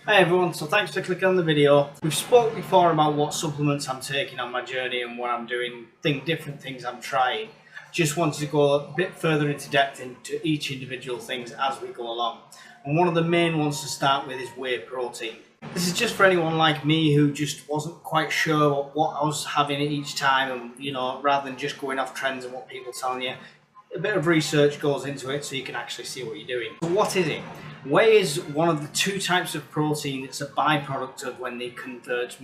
Hi everyone, so thanks for clicking on the video. We've spoke before about what supplements I'm taking on my journey and what I'm doing, different things I'm trying. Just wanted to go a bit further into depth into each individual things as we go along. And one of the main ones to start with is whey protein. This is just for anyone like me who just wasn't quite sure what I was having each time, and rather than just going off trends and what people are telling you, a bit of research goes into it so you can actually see what you're doing. So what is it? Whey is one of the two types of protein that's a byproduct of when they convert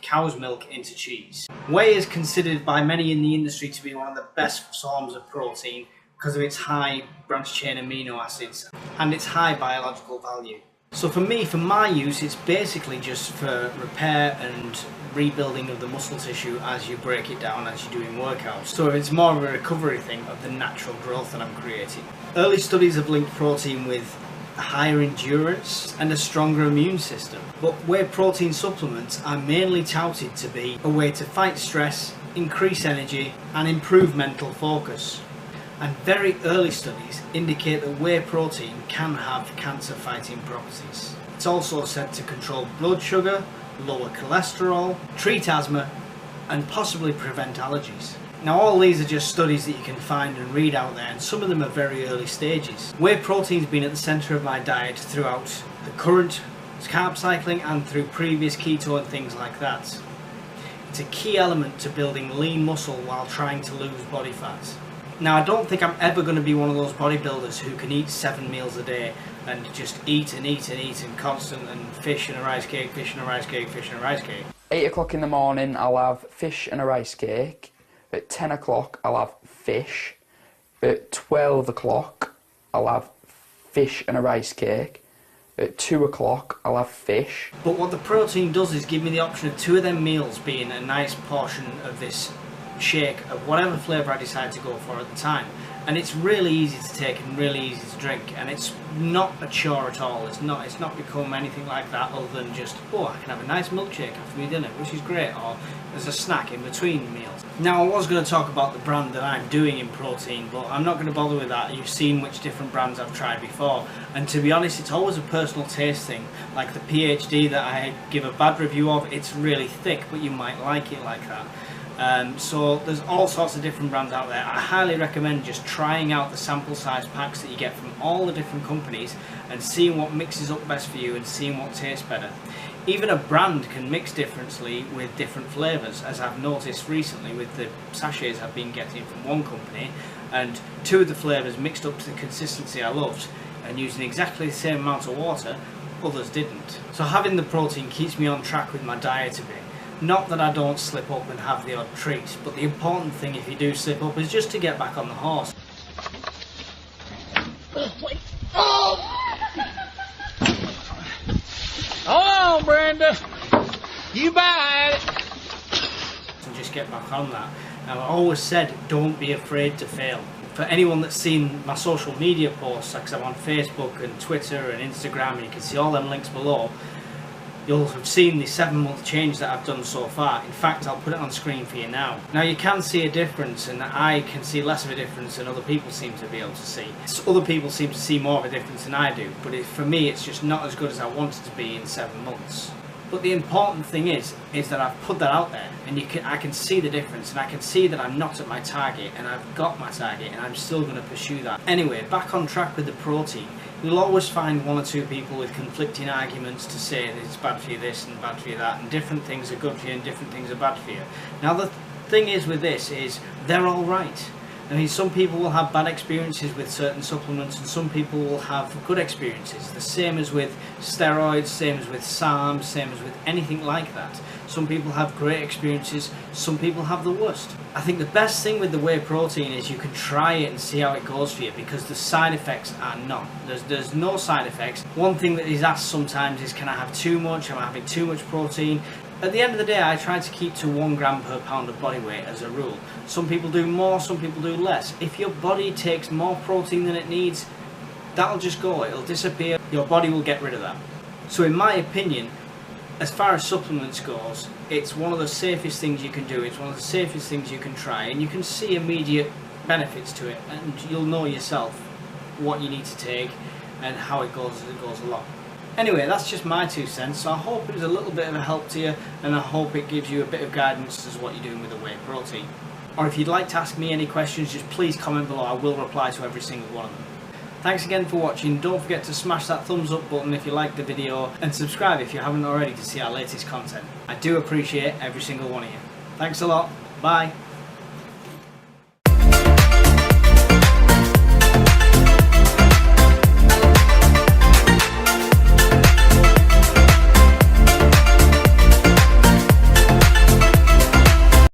cow's milk into cheese. Whey is considered by many in the industry to be one of the best forms of protein because of its high branched chain amino acids and its high biological value. So for me, for my use, it's basically just for repair and rebuilding of the muscle tissue as you break it down as you're doing workouts. So it's more of a recovery thing of the natural growth that I'm creating. Early studies have linked protein with higher endurance and a stronger immune system. But whey protein supplements are mainly touted to be a way to fight stress, increase energy and improve mental focus. And very early studies indicate that whey protein can have cancer fighting properties. It's also said to control blood sugar, lower cholesterol, treat asthma and possibly prevent allergies. Now all these are just studies that you can find and read out there, and some of them are very early stages. Whey protein's been at the centre of my diet throughout the current carb cycling and through previous keto and things like that. It's a key element to building lean muscle while trying to lose body fat. Now I don't think I'm ever going to be one of those bodybuilders who can eat 7 meals a day and just eat and eat and eat and constant and fish and a rice cake, fish and a rice cake, fish and a rice cake. 8 o'clock in the morning I'll have fish and a rice cake. At 10 o'clock I'll have fish. At 12 o'clock I'll have fish and a rice cake. At 2 o'clock I'll have fish. But what the protein does is give me the option of 2 of them meals being a nice portion of this shake of whatever flavour I decide to go for at the time. And it's really easy to take and really easy to drink, and it's not a chore at all. It's not become anything like that other than just, oh, I can have a nice milkshake after my dinner, which is great, or as a snack in between meals. Now I was going to talk about the brand that I'm doing in protein, but I'm not going to bother with that. You've seen which different brands I've tried before, and to be honest it's always a personal taste thing. Like the PhD that I give a bad review of, it's really thick, but you might like it like that. So there's all sorts of different brands out there. I highly recommend just trying out the sample size packs that you get from all the different companies and seeing what mixes up best for you and seeing what tastes better. Even a brand can mix differently with different flavours, as I've noticed recently with the sachets I've been getting from one company, and 2 of the flavours mixed up to the consistency I loved and using exactly the same amount of water, others didn't. So having the protein keeps me on track with my diet a bit. Not that I don't slip up and have the odd treat, but the important thing if you do slip up is just to get back on the horse. Hold on, Brenda. You buy it. And just get back on that. Now I always said don't be afraid to fail. For anyone that's seen my social media posts, because I'm on Facebook and Twitter and Instagram, and you can see all them links below, you'll have seen the 7-month change that I've done so far. In fact, I'll put it on screen for you now. Now you can see a difference, and I can see less of a difference than other people seem to be able to see. Other people seem to see more of a difference than I do, but for me it's just not as good as I want it to be in 7 months. But the important thing is that I've put that out there, and I can see the difference, and I can see that I'm not at my target, and I've got my target, and I'm still going to pursue that. Anyway, back on track with the protein. You'll always find 1 or 2 people with conflicting arguments to say that it's bad for you this and bad for you that, and different things are good for you and different things are bad for you. Now the thing is with this is they're all right. I mean, some people will have bad experiences with certain supplements and some people will have good experiences. The same as with steroids, same as with SARMs, same as with anything like that. Some people have great experiences, some people have the worst. I think the best thing with the whey protein is you can try it and see how it goes for you, because the side effects are none. There's no side effects. One thing that is asked sometimes is, can I have too much? Am I having too much protein? At the end of the day, I try to keep to 1 gram per pound of body weight as a rule. Some people do more, some people do less. If your body takes more protein than it needs, that'll just go, it'll disappear, your body will get rid of that. So in my opinion, as far as supplements goes, it's one of the safest things you can do, it's one of the safest things you can try, and you can see immediate benefits to it, and you'll know yourself what you need to take and how it goes as it goes along. Anyway, that's just my 2 cents, so I hope it was a little bit of a help to you, and I hope it gives you a bit of guidance as to what you're doing with the whey protein. Or if you'd like to ask me any questions, just please comment below. I will reply to every single one of them. Thanks again for watching. Don't forget to smash that thumbs up button if you liked the video, and subscribe if you haven't already to see our latest content. I do appreciate every single one of you. Thanks a lot. Bye.